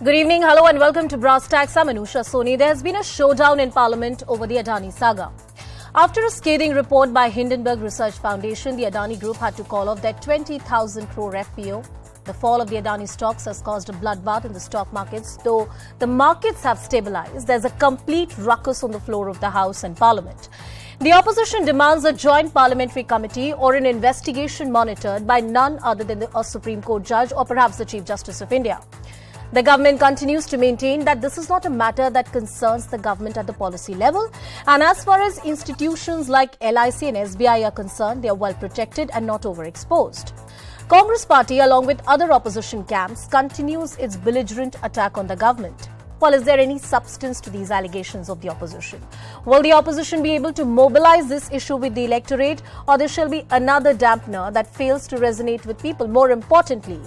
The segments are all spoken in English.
Good evening, hello and welcome to Tacks. I'm Anusha Soni. There has been a showdown in Parliament over the Adani saga. After a scathing report by Hindenburg Research Foundation, the Adani Group had to call off their 20,000 crore FPO. The fall of the Adani stocks has caused a bloodbath in the stock markets. Though the markets have stabilized, there's a complete ruckus on the floor of the House and Parliament. The opposition demands a joint parliamentary committee or an investigation monitored by none other than a Supreme Court judge or perhaps the Chief Justice of India. The government continues to maintain that this is not a matter that concerns the government at the policy level. And as far as institutions like LIC and SBI are concerned, they are well protected and not overexposed. Congress party, along with other opposition camps, continues its belligerent attack on the government. Well, is there any substance to these allegations of the opposition? Will the opposition be able to mobilize this issue with the electorate, or there shall be another dampener that fails to resonate with people? More importantly,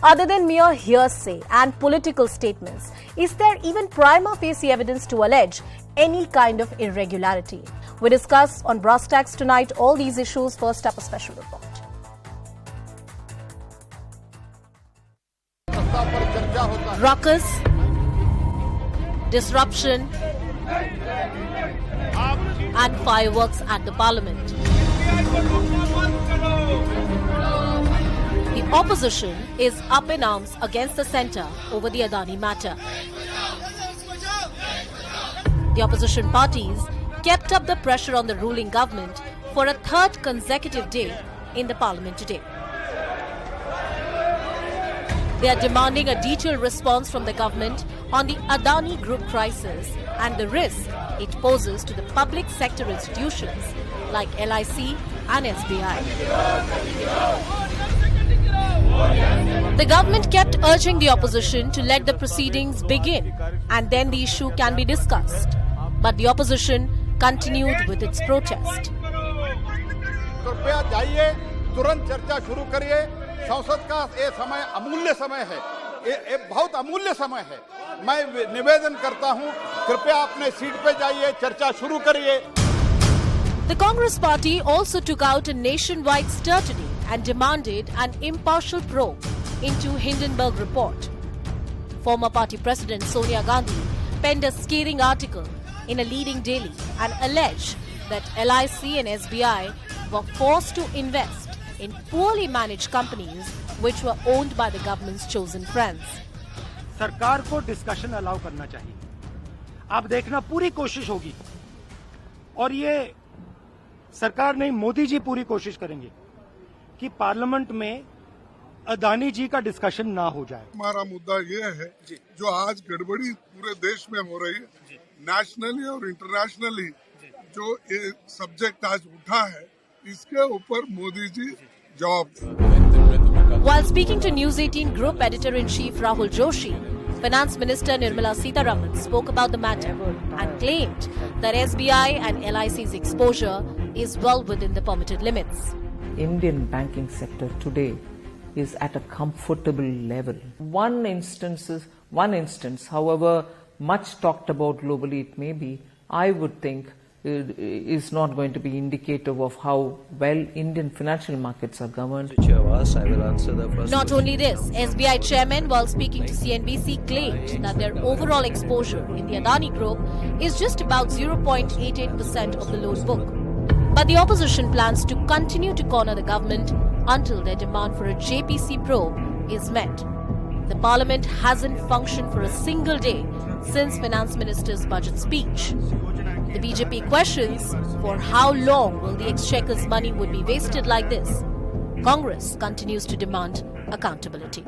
other than mere hearsay and political statements, is there even prima facie evidence to allege any kind of irregularity? We discuss on Brass Tacks tonight all these issues. First up, a special report. Ruckus, disruption and fireworks at the Parliament. The opposition is up in arms against the centre over the Adani matter. The opposition parties kept up the pressure on the ruling government for a third consecutive day in the Parliament today. They are demanding a detailed response from the government on the Adani Group crisis and the risk it poses to the public sector institutions like LIC and SBI. The government kept urging the opposition to let the proceedings begin and then the issue can be discussed. But the opposition continued with its protest. संसद का ये समय अमूल्य समय है, ये बहुत अमूल्य समय है। मैं निवेदन करता हूं, कृपया अपने सीट पे जाइए, चर्चा शुरू करिए। The Congress party also took out a nationwide stir today and demanded an impartial probe into Hindenburg report. Former party president Sonia Gandhi penned a scathing article in a leading daily and alleged that LIC and SBI were forced to invest in poorly managed companies which were owned by the government's chosen friends. सरकार को discussion allow करना चाहिए। आप देखना पूरी कोशिश होगी और ये सरकार नहीं, मोदी जी पूरी कोशिश करेंगे कि पार्लियामेंट में अदानी जी का डिस्कशन ना हो जाए। हमारा मुद्दा ये है जो आज गड़बड़ी पूरे देश में हो रही है, नेशनली और इंटरनेशनली जो ये सब्जेक्ट आज उठा है, इसके ऊपर मोदी जी जवाब दें। While speaking to News 18 Group Editor-in-Chief Rahul Joshi, Finance Minister Nirmala Sitharaman spoke about the matter and claimed that SBI and LIC's exposure is well within the permitted limits. Indian banking sector today is at a comfortable level. One instance, however much talked about globally it may be, I would think is not going to be indicative of how well Indian financial markets are governed. Not only this, SBI chairman, while speaking to CNBC, claimed that their overall exposure in the Adani Group is just about 0.88% of the loan book. But the opposition plans to continue to corner the government until their demand for a JPC probe is met. The parliament hasn't functioned for a single day since Finance Minister's budget speech. The BJP questions for how long will the exchequer's money would be wasted like this. Congress continues to demand accountability.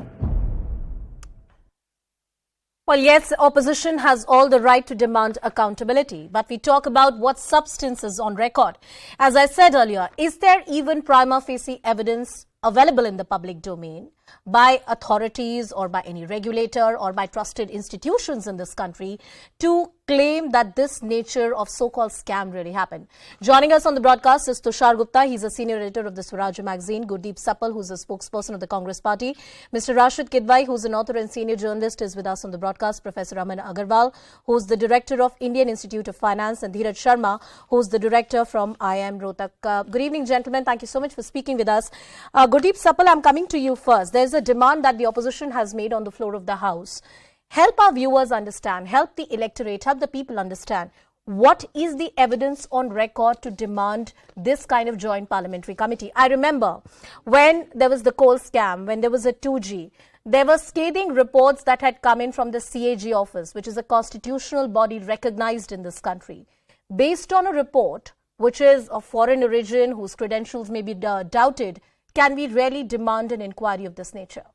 Well, yes, opposition has all the right to demand accountability, but we talk about what substance is on record. As I said earlier, is there even prima facie evidence available in the public domain by authorities or by any regulator or by trusted institutions in this country to claim that this nature of so-called scam really happened? Joining us on the broadcast is Tushar Gupta. He's a senior editor of the Swaraj magazine. Gurdeep Sapal, who's a spokesperson of the Congress party. Mr. Rashid Kidwai, who's an author and senior journalist, is with us on the broadcast. Professor Aman Agarwal, who's the director of Indian Institute of Finance, and Dheeraj Sharma, who's the director from IIM Rohtak. Good evening, gentlemen. Thank you so much for speaking with us. Gurdeep Sapal, I'm coming to you first. There's a demand that the opposition has made on the floor of the House. help our viewers understand, help the electorate, help the people understand what is the evidence on record to demand this kind of joint parliamentary committee. I remember when there was the coal scam, when there was a 2G, there were scathing reports that had come in from the CAG office, which is a constitutional body recognized in this country. Based on a report which is of foreign origin, whose credentials may be doubted, can we really demand an inquiry of this nature?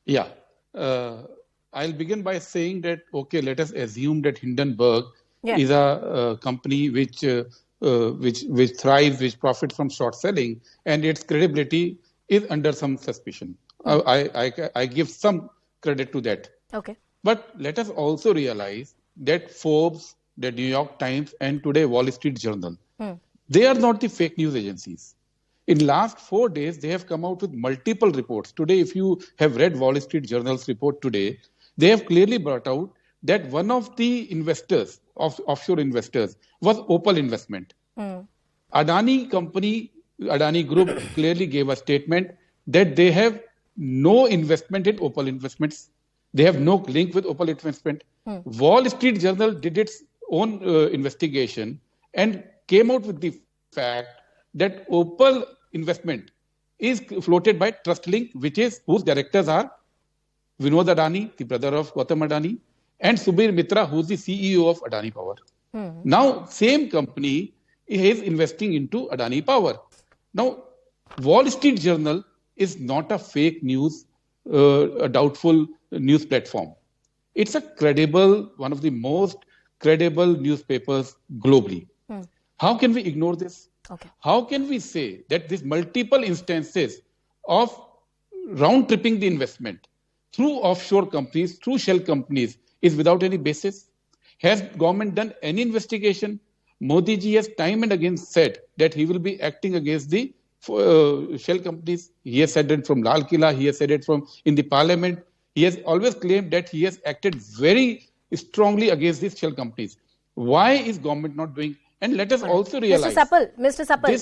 Yeah. I'll begin by saying that, okay, let us assume that Hindenburg is a company which thrives, which profits from short selling, and its credibility is under some suspicion. I give some credit to that. Okay. But let us also realize that Forbes, the New York Times, and today Wall Street Journal, they are not the fake news agencies. In last 4 days, they have come out with multiple reports. Today, if you have read Wall Street Journal's report today, they have clearly brought out that one of the investors, offshore investors, was Opal Investment. Adani Group clearly gave a statement that they have no investment in Opal Investments. They have no link with Opal Investment. Wall Street Journal did its own investigation and came out with the fact that Opal Investment is floated by TrustLink, whose directors are Vinod Adani, the brother of Gautam Adani, and Subir Mitra, who is the CEO of Adani Power. Now, same company is investing into Adani Power. Now, Wall Street Journal is not a fake news, a doubtful news platform. It's a credible, one of the most credible newspapers globally. How can we ignore this? Okay. How can we say that these multiple instances of round-tripping the investment through offshore companies, through shell companies, is without any basis? Has government done any investigation? Modi ji has time and again said that he will be acting against the shell companies. He has said it from Lal Killa, he has said it from in the parliament. He has always claimed that he has acted very strongly against these shell companies. Why is government not doing? And let us also realize, Mr. Sapal,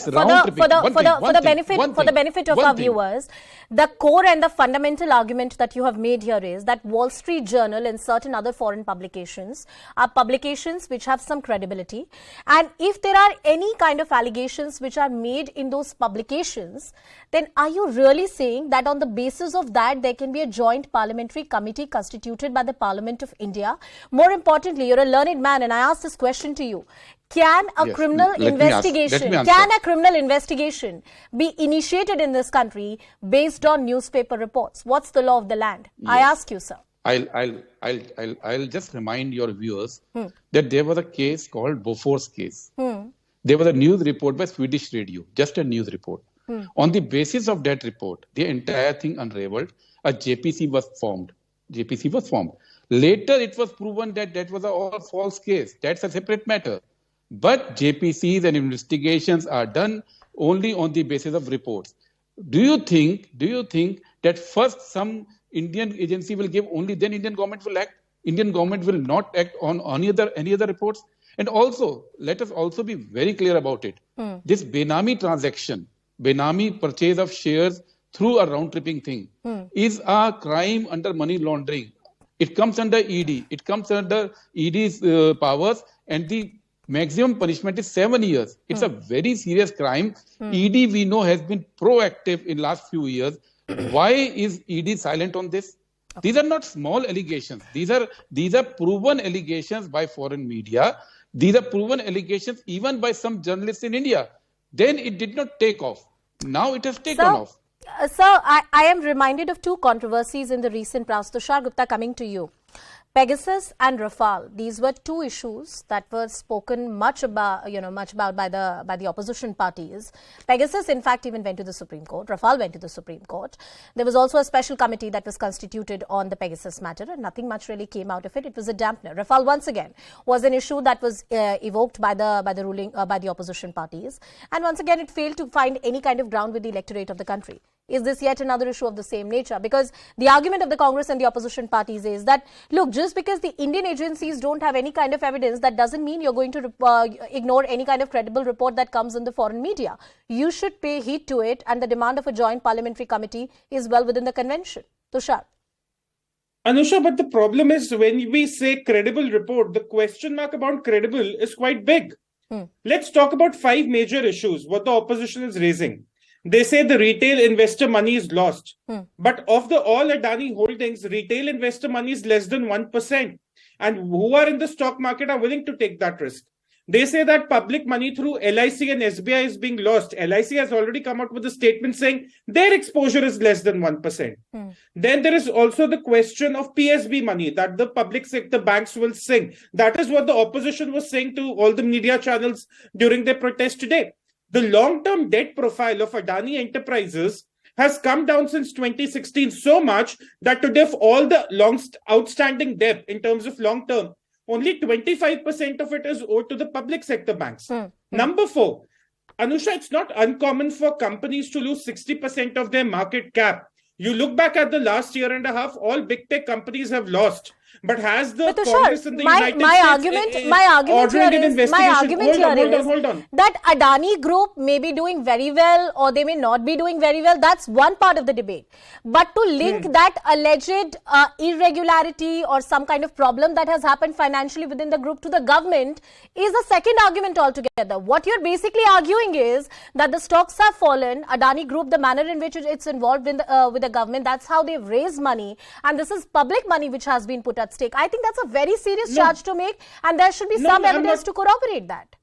for the benefit of our viewers, the core and the fundamental argument that you have made here is that Wall Street Journal and certain other foreign publications are publications which have some credibility. And if there are any kind of allegations which are made in those publications, then are you really saying that on the basis of that there can be a joint parliamentary committee constituted by the Parliament of India? More importantly, you're a learned man, and I ask this question to you. Can a criminal investigation be initiated in this country based on newspaper reports? What's the law of the land? Yes. I ask you, sir. I'll just remind your viewers that there was a case called Bofor's case. There was a news report by Swedish radio, just a news report. On the basis of that report, the entire thing unraveled. A JPC was formed. Later, it was proven that that was a all false case. That's a separate matter. But JPCs and investigations are done only on the basis of reports. Do you think that first some Indian agency will give, only then Indian government will act? Indian government will not act on any other reports? And also, let us also be very clear about it. This Benami transaction, Benami purchase of shares through a round-tripping thing is a crime under money laundering. It comes under ED. It comes under ED's powers, and the maximum punishment is 7 years. It's a very serious crime. ED, we know, has been proactive in last few years. Why is ED silent on this? These are not small allegations. These are proven allegations by foreign media. These are proven allegations even by some journalists in India. Then it did not take off. Now it has taken off. Sir, I am reminded of two controversies in the recent past. Tushar Gupta, coming to you. Pegasus and Rafale, these were two issues that were spoken much about by the opposition parties. Pegasus, in fact, even went to the Supreme Court. Rafale went to the Supreme Court. There was also a special committee that was constituted on the Pegasus matter, and nothing much really came out of it. It was a dampener. Rafale, once again, was an issue that was evoked by the opposition parties, and once again, it failed to find any kind of ground with the electorate of the country. Is this yet another issue of the same nature? Because the argument of the Congress and the opposition parties is that, look, just because the Indian agencies don't have any kind of evidence, that doesn't mean you're going to ignore any kind of credible report that comes in the foreign media. You should pay heed to it, and the demand of a joint parliamentary committee is well within the convention. Tushar. Anusha, but the problem is when we say credible report, the question mark about credible is quite big. Let's talk about 5 major issues, what the opposition is raising. They say the retail investor money is lost. But of the all Adani holdings, retail investor money is less than 1%. And who are in the stock market are willing to take that risk. They say that public money through LIC and SBI is being lost. LIC has already come out with a statement saying their exposure is less than 1%. Then there is also the question of PSB money that the public sector banks will sink. That is what the opposition was saying to all the media channels during their protest today. The long-term debt profile of Adani Enterprises has come down since 2016 so much that today of all the outstanding debt in terms of long-term, only 25% of it is owed to the public sector banks. Number 4, Anusha, it's not uncommon for companies to lose 60% of their market cap. You look back at the last year and a half, all big tech companies have lost. But has the Congress in the United States my argument here is hold on. that Adani Group may be doing very well or they may not be doing very well. That's one part of the debate. But to link that alleged irregularity or some kind of problem that has happened financially within the group to the government is a second argument altogether. What you're basically arguing is that the stocks have fallen. Adani Group, the manner in which it's involved in with the government, that's how they've raised money. And this is public money which has been put at stake. I think that's a very serious charge to make, and there should be some evidence to corroborate that.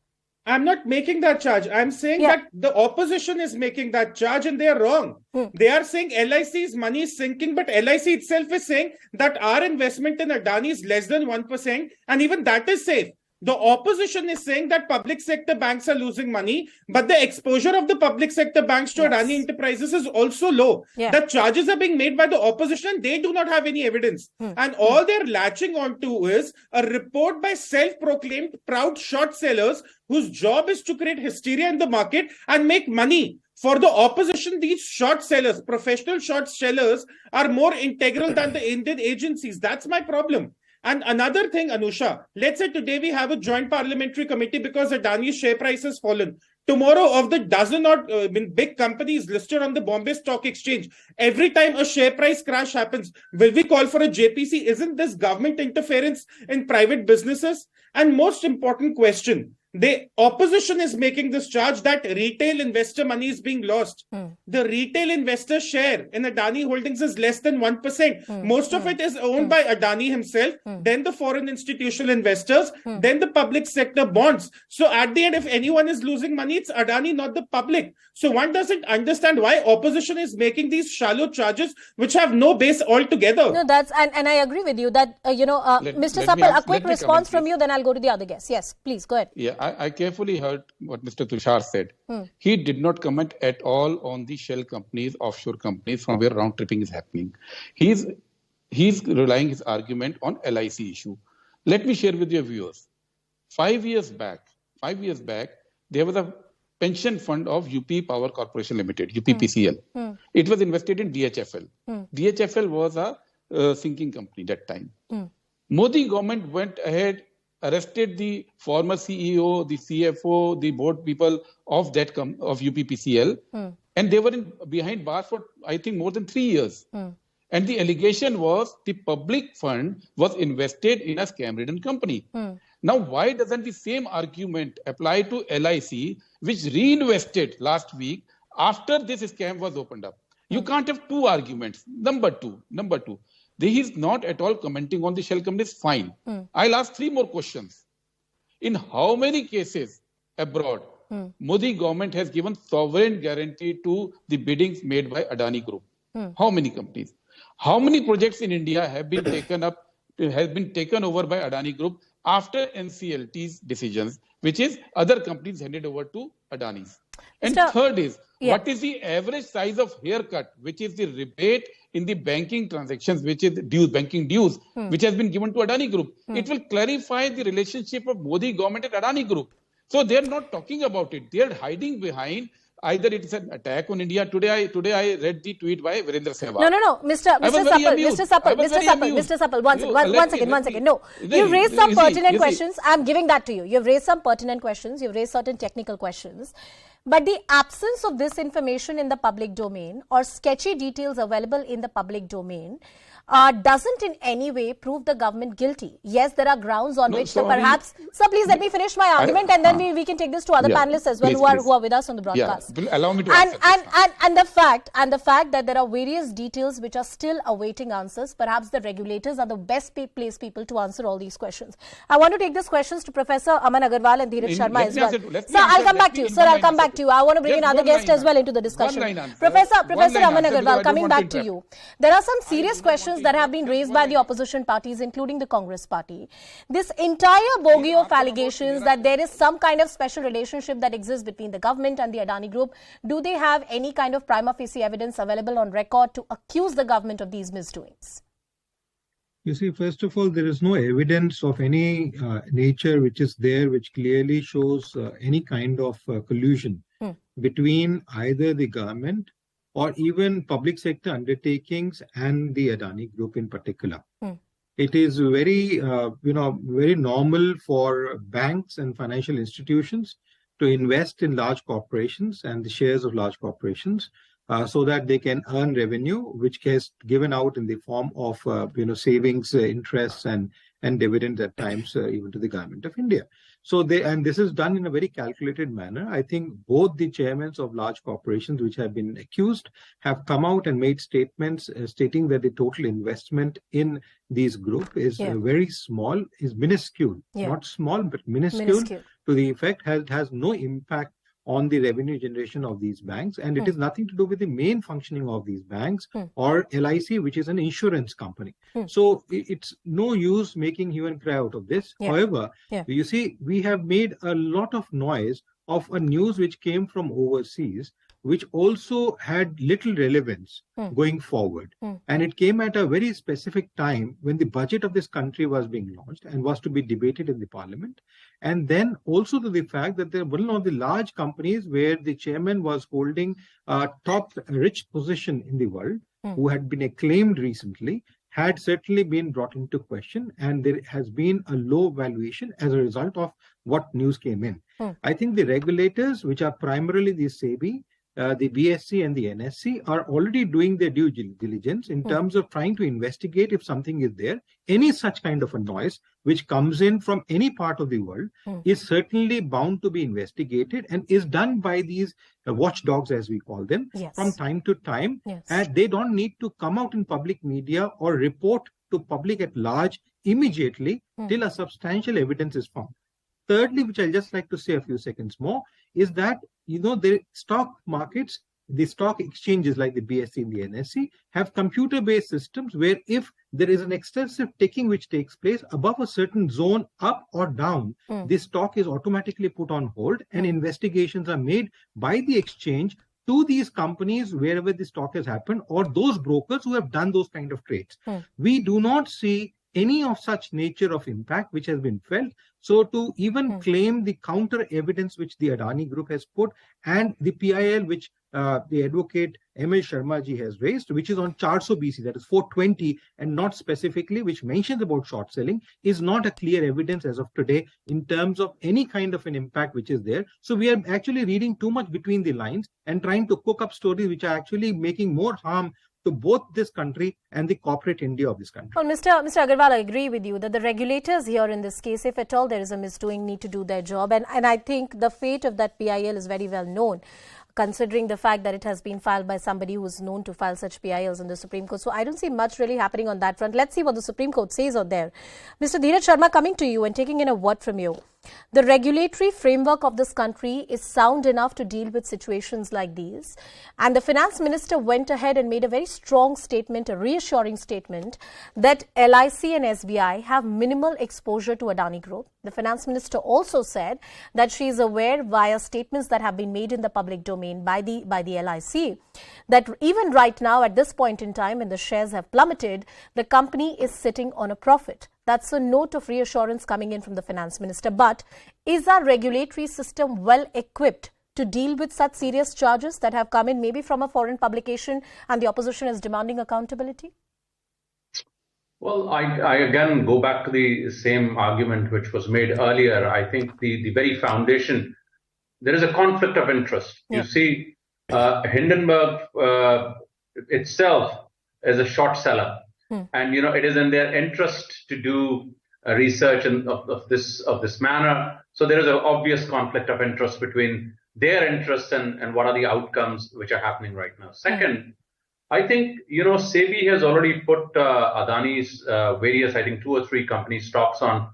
I'm not making that charge. I'm saying that the opposition is making that charge and they are wrong. They are saying LIC's money is sinking, but LIC itself is saying that our investment in Adani is less than 1%, and even that is safe. The opposition is saying that public sector banks are losing money, but the exposure of the public sector banks to Adani Enterprises is also low. The charges are being made by the opposition. They do not have any evidence. And all they're latching onto is a report by self-proclaimed proud short sellers whose job is to create hysteria in the market and make money. For the opposition, these short sellers, professional short sellers, are more integral than the Indian agencies. That's my problem. And another thing, Anusha, let's say today we have a joint parliamentary committee because Adani's share price has fallen. Tomorrow, of the dozen or big companies listed on the Bombay Stock Exchange, every time a share price crash happens, will we call for a JPC? Isn't this government interference in private businesses? And most important question, the opposition is making this charge that retail investor money is being lost. The retail investor share in Adani Holdings is less than 1%. Most of it is owned by Adani himself, then the foreign institutional investors, then the public sector bonds. So at the end, if anyone is losing money, it's Adani, not the public. So one doesn't understand why opposition is making these shallow charges which have no base altogether. No, that's and I agree with you that Mr. Sapal, a quick response from you, then I'll go to the other guest. Yes, please go ahead. Yeah, I carefully heard what Mr. Tushar said. He did not comment at all on the shell companies, offshore companies from where round tripping is happening. He's relying his argument on LIC issue. Let me share with your viewers. 5 years back, there was a pension fund of UP Power Corporation Limited, UPPCL. It was invested in DHFL. DHFL was a sinking company that time. Modi government went ahead, arrested the former CEO, the CFO, the board people of that of UPPCL, and they were behind bars for, I think, more than 3 years. And the allegation was the public fund was invested in a scam-ridden company. Now, why doesn't the same argument apply to LIC, which reinvested last week after this scam was opened up? You can't have two arguments. Number two, he is not at all commenting on the shell companies. Fine. I'll ask 3 more questions. In how many cases abroad, Modi government has given sovereign guarantee to the biddings made by Adani Group? How many companies? How many projects in India have been taken over by Adani Group after NCLT's decisions, which is other companies handed over to Adani's? And third is, what is the average size of haircut, which is the rebate in the banking transactions, which is dues, banking dues, which has been given to Adani Group? It will clarify the relationship of Modi government and Adani Group. So they're not talking about it. They're hiding behind either it is an attack on India. Today I read the tweet by Virendra Sehwag. No. Mr. Sapal, one second. No, you raised some pertinent questions. I'm giving that to you. You've raised some pertinent questions. You've raised certain technical questions. But the absence of this information in the public domain or sketchy details available in the public domain doesn't in any way prove the government guilty. Yes, there are grounds on which perhaps... Sir, please let me finish my argument, and then we can take this to other panelists as well, who are with us on the broadcast. Allow me to and the fact that there are various details which are still awaiting answers. Perhaps the regulators are the best placed people to answer all these questions. I want to take these questions to Professor Aman Agarwal and Dheeraj Sharma as well. Sir, I'll come back to you. Sir, I'll come back to you. I want to bring in other guests as well into the discussion. Professor Aman Agarwal, coming back to you. There are some serious questions that have been raised by the opposition parties, including the Congress party. This entire bogey of allegations that there is some kind of special relationship that exists between the government and the Adani Group, do they have any kind of prima facie evidence available on record to accuse the government of these misdoings? You see, first of all, there is no evidence of any nature which is there which clearly shows any kind of collusion between either the government or even public sector undertakings and the Adani Group in particular. It is very, very normal for banks and financial institutions to invest in large corporations and the shares of large corporations so that they can earn revenue, which gets given out in the form of, savings, interests and dividends at times even to the government of India. So this is done in a very calculated manner. I think both the chairmen of large corporations which have been accused have come out and made statements stating that the total investment in these group is very small, is minuscule, not small, but minuscule to the effect has no impact on the revenue generation of these banks, and it is nothing to do with the main functioning of these banks or LIC, which is an insurance company. So it's no use making hue and cry out of this. However, you see, we have made a lot of noise of a news which came from overseas, which also had little relevance going forward. And it came at a very specific time when the budget of this country was being launched and was to be debated in the parliament. And then also to the fact that there were one of the large companies where the chairman was holding a top rich position in the world, who had been acclaimed recently, had certainly been brought into question, and there has been a low valuation as a result of what news came in. I think the regulators, which are primarily the SEBI, the BSC and the NSC, are already doing their due diligence in terms of trying to investigate if something is there. Any such kind of a noise which comes in from any part of the world is certainly bound to be investigated and is done by these watchdogs, as we call them, from time to time. And they don't need to come out in public media or report to public at large immediately till a substantial evidence is found. Thirdly, which I'll just like to say a few seconds more, is that, the stock markets, the stock exchanges like the BSC and the NSC have computer-based systems where if there is an excessive taking which takes place above a certain zone up or down, the stock is automatically put on hold and investigations are made by the exchange to these companies wherever the stock has happened or those brokers who have done those kind of trades. We do not see any of such nature of impact which has been felt. So to even claim the counter evidence which the Adani Group has put and the PIL which the advocate M.L. Sharma ji has raised, which is on 400 BC, that is 420, and not specifically which mentions about short selling, is not a clear evidence as of today in terms of any kind of an impact which is there. So we are actually reading too much between the lines and trying to cook up stories which are actually making more harm to both this country and the corporate India of this country. Well, Mr. Agarwal, I agree with you that the regulators here in this case, if at all there is a misdoing, need to do their job. And I think the fate of that PIL is very well known, considering the fact that it has been filed by somebody who is known to file such PILs in the Supreme Court. So I don't see much really happening on that front. Let's see what the Supreme Court says out there. Mr. Dheeraj Sharma, coming to you and taking in a word from you. The regulatory framework of this country is sound enough to deal with situations like these. And the finance minister went ahead and made a very strong statement, a reassuring statement, that LIC and SBI have minimal exposure to Adani Group. The finance minister also said that she is aware via statements that have been made in the public domain by the LIC that even right now at this point in time when the shares have plummeted, the company is sitting on a profit. That's a note of reassurance coming in from the finance minister. But is our regulatory system well equipped to deal with such serious charges that have come in maybe from a foreign publication and the opposition is demanding accountability? Well, I again go back to the same argument which was made earlier. I think the very foundation, there is a conflict of interest. You see, Hindenburg itself is a short seller. And, it is in their interest to do research of this manner. So there is an obvious conflict of interest between their interests and what are the outcomes which are happening right now. Second, I think, SEBI has already put Adani's various, I think 2 or 3 company stocks on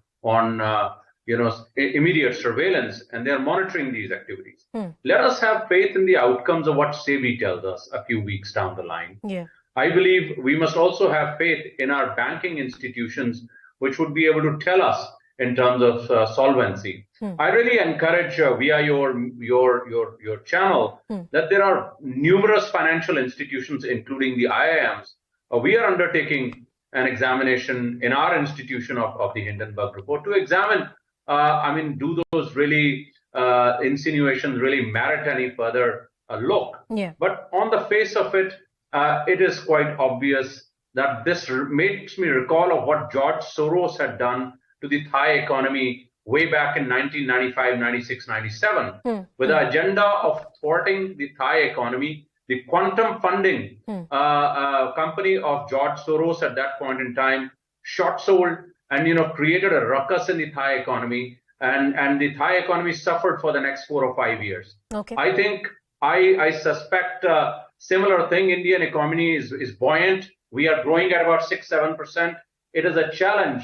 immediate surveillance, and they're monitoring these activities. Let us have faith in the outcomes of what SEBI tells us a few weeks down the line. Yeah. I believe we must also have faith in our banking institutions, which would be able to tell us in terms of solvency. I really encourage via your channel that there are numerous financial institutions, including the IIMs. We are undertaking an examination in our institution of the Hindenburg report to examine, do those really insinuations really merit any further look? Yeah. But on the face of it, it is quite obvious that this makes me recall of what George Soros had done to the Thai economy way back in 1995, 96, 97, with the agenda of thwarting the Thai economy. The quantum funding company of George Soros at that point in time short sold and created a ruckus in the Thai economy, and the Thai economy suffered for the next 4 or 5 years. Okay. I think I suspect similar thing. Indian economy is buoyant. We are growing at about 6-7%. It is a challenge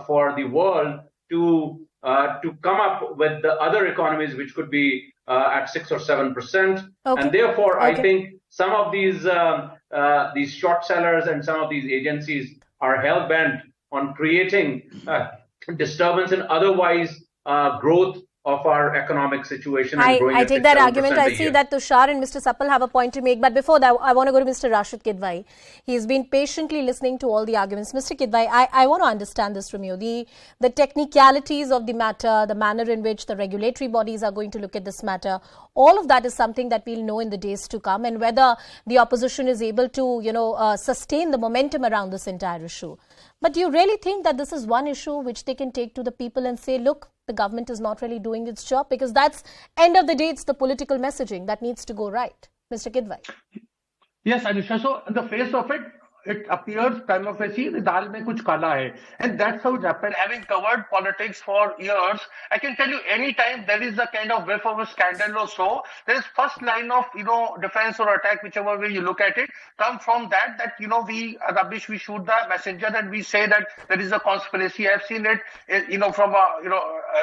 for the world to come up with the other economies which could be at 6 or 7%. Okay. And therefore, Okay. I think some of these short sellers and some of these agencies are hell bent on creating disturbance in otherwise growth of our economic situation. And growing I at take 6, that 7% argument. I a see year. that Tushar and Mr. Sapal have a point to make. But before that, I want to go to Mr. Rashid Kidwai. He's been patiently listening to all the arguments. Mr. Kidwai, I want to understand this from you. The technicalities of the matter, the manner in which the regulatory bodies are going to look at this matter, all of that is something that we'll know in the days to come, and whether the opposition is able to, sustain the momentum around this entire issue. But do you really think that this is one issue which they can take to the people and say, look, the government is not really doing its job? Because that's, end of the day, it's the political messaging that needs to go right. Mr. Kidwai. Yes, Anusha. So, on the face of it, it appears prima facie the dal mein kuch kala hai. And that's how it happened. Having covered politics for years, I can tell you anytime there is a kind of whiff of a scandal or so, there is first line of, defense or attack, whichever way you look at it, come from that, we shoot the messenger and we say that there is a conspiracy. I've seen it, from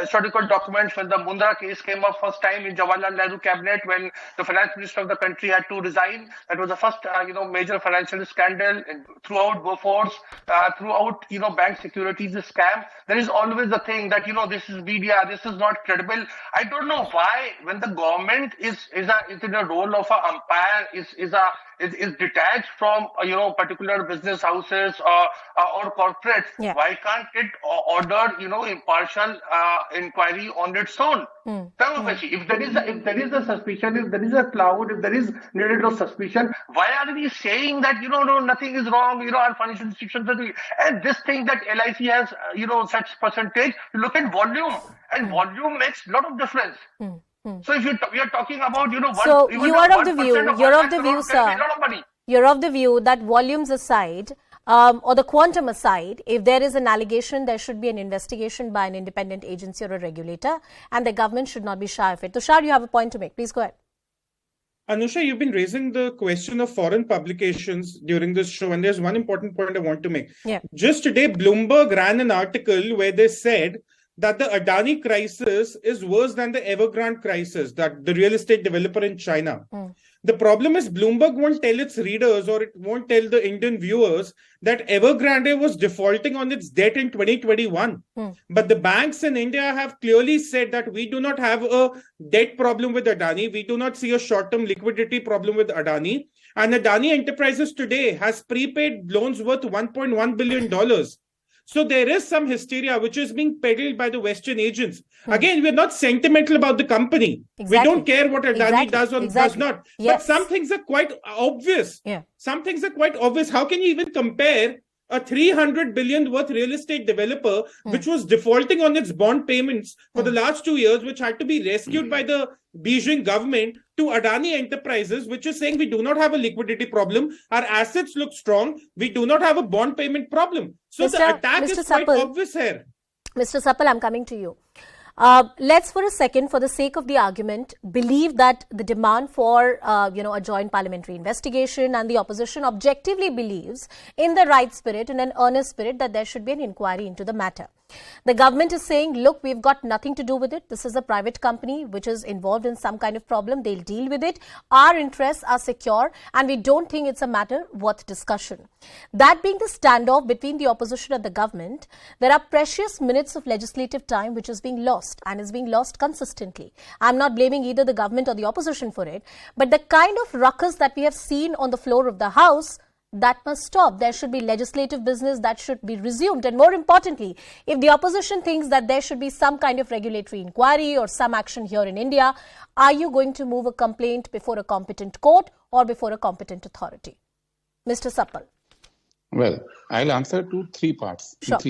historical documents when the Mundra case came up first time in Jawaharlal Nehru cabinet, when the finance minister of the country had to resign. That was the first, major financial scandal throughout Bofors, throughout, bank securities scam. There is always the thing that, this is media, this is not credible. I don't know why, when the government is in a role of an umpire, is detached from, particular business houses or corporates, why can't it order, impartial inquiry on its own? If there is a suspicion, if there is a cloud, if there is needed of suspicion, why are we saying that, no, nothing is wrong, our financial institutions are doing? And this thing that LIC has, such percentage, you look at volume, and volume makes a lot of difference. So if we are talking about, so you are of the view, sir. You're of the view that volumes aside, or the quantum aside, if there is an allegation, there should be an investigation by an independent agency or a regulator, and the government should not be shy of it. Tushar, you have a point to make. Please go ahead. Anusha, you've been raising the question of foreign publications during this show, and there's one important point I want to make. Yeah. Just today, Bloomberg ran an article where they said that the Adani crisis is worse than the Evergrande crisis, that the real estate developer in China. The problem is Bloomberg won't tell its readers, or it won't tell the Indian viewers, that Evergrande was defaulting on its debt in 2021. But the banks in India have clearly said that we do not have a debt problem with Adani. We do not see a short-term liquidity problem with Adani. And Adani Enterprises today has prepaid loans worth $1.1 billion. So there is some hysteria which is being peddled by the Western agents. Again, we're not sentimental about the company. Exactly. We don't care what Adani does or does not. Yes. But some things are quite obvious. Yeah. Some things are quite obvious. How can you even compare a 300 billion worth real estate developer which was defaulting on its bond payments for the last 2 years, which had to be rescued by the Beijing government, to Adani Enterprises, which is saying we do not have a liquidity problem, our assets look strong, we do not have a bond payment problem. So the attack is quite obvious here. Mr. Sapal, I'm coming to you. Let's for a second, for the sake of the argument, believe that the demand for, a joint parliamentary investigation, and the opposition objectively believes in the right spirit, in an earnest spirit, that there should be an inquiry into the matter. The government is saying, look, we've got nothing to do with it. This is a private company which is involved in some kind of problem. They'll deal with it. Our interests are secure and we don't think it's a matter worth discussion. That being the standoff between the opposition and the government, there are precious minutes of legislative time which is being lost and is being lost consistently. I'm not blaming either the government or the opposition for it, but the kind of ruckus that we have seen on the floor of the House, that must stop. There should be legislative business that should be resumed. And more importantly, if the opposition thinks that there should be some kind of regulatory inquiry or some action here in India, are you going to move a complaint before a competent court or before a competent authority? Mr. Sapal. Well, I'll answer to three parts. Sure.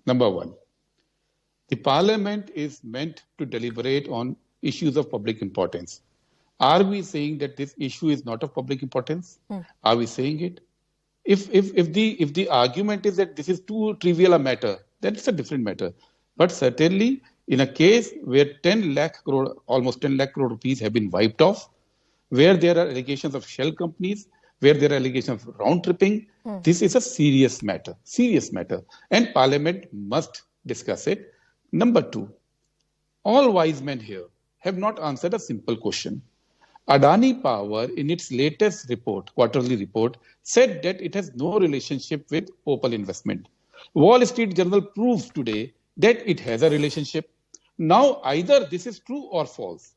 Number one, the parliament is meant to deliberate on issues of public importance. Are we saying that this issue is not of public importance? Are we saying it? If the argument is that this is too trivial a matter, then it's a different matter. But certainly, in a case where almost 10 lakh crore rupees have been wiped off, where there are allegations of shell companies, where there are allegations of round tripping, this is a serious matter, and Parliament must discuss it. Number two, all wise men here have not answered a simple question. Adani Power, in its latest report, quarterly report, said that it has no relationship with Opal investment. Wall Street Journal proves today that it has a relationship. Now, either this is true or false.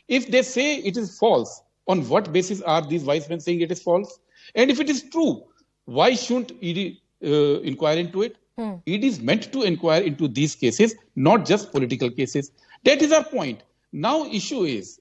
If they say it is false, on what basis are these wise men saying it is false? And if it is true, why shouldn't ED inquire into it? ED is meant to inquire into these cases, not just political cases. That is our point. Now, issue is,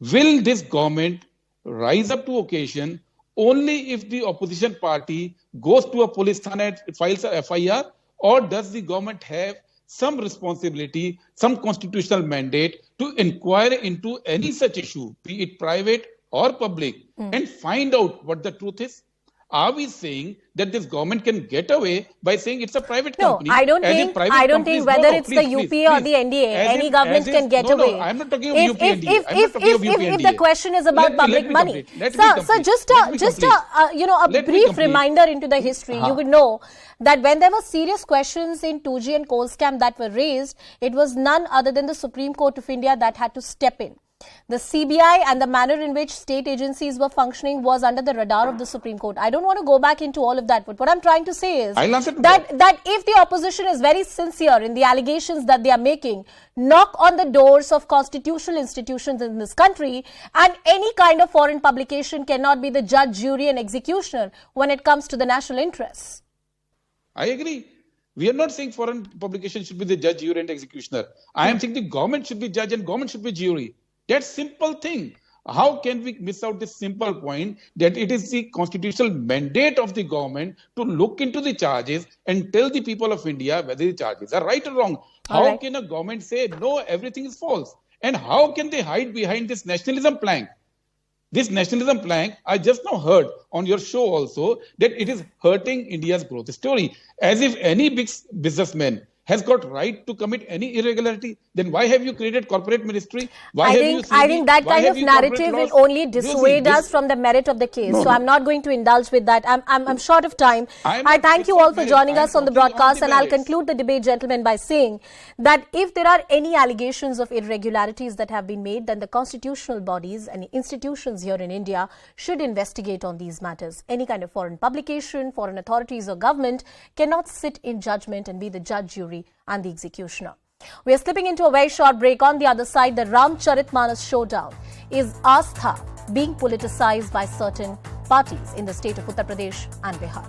will this government rise up to occasion only if the opposition party goes to a police thana and files a FIR, or does the government have some responsibility, some constitutional mandate to inquire into any such issue, be it private or public, and find out what the truth is? Are we saying that this government can get away by saying it's a private company? No, I don't think whether it's the UPA or the NDA, any government can get away. No, I'm not talking of UPA and NDA. If the question is about public money. So just a brief reminder into the history. You would know that when there were serious questions in 2G and coal scam that were raised, it was none other than the Supreme Court of India that had to step in. The CBI and the manner in which state agencies were functioning was under the radar of the Supreme Court. I don't want to go back into all of that, but what I'm trying to say is that if the opposition is very sincere in the allegations that they are making, knock on the doors of constitutional institutions in this country, and any kind of foreign publication cannot be the judge, jury and executioner when it comes to the national interests. I agree. We are not saying foreign publication should be the judge, jury and executioner. I am saying the government should be judge and government should be jury. That simple thing. How can we miss out this simple point that it is the constitutional mandate of the government to look into the charges and tell the people of India whether the charges are right or wrong? How can a government say, no, everything is false? And how can they hide behind this nationalism plank? This nationalism plank, I just now heard on your show also that it is hurting India's growth story. As if any big businessman has got right to commit any irregularity, then why have you created corporate ministry? I think that kind of narrative will only dissuade us from the merit of the case. So I'm not going to indulge with that. I'm short of time. I thank you all for joining us on the broadcast, and I'll conclude the debate, gentlemen, by saying that if there are any allegations of irregularities that have been made, then the constitutional bodies and institutions here in India should investigate on these matters. Any kind of foreign publication, foreign authorities or government cannot sit in judgment and be the judge, jury and the executioner. We are slipping into a very short break. On the other side, the Ramcharitmanas showdown. Is Astha being politicized by certain parties in the state of Uttar Pradesh and Bihar?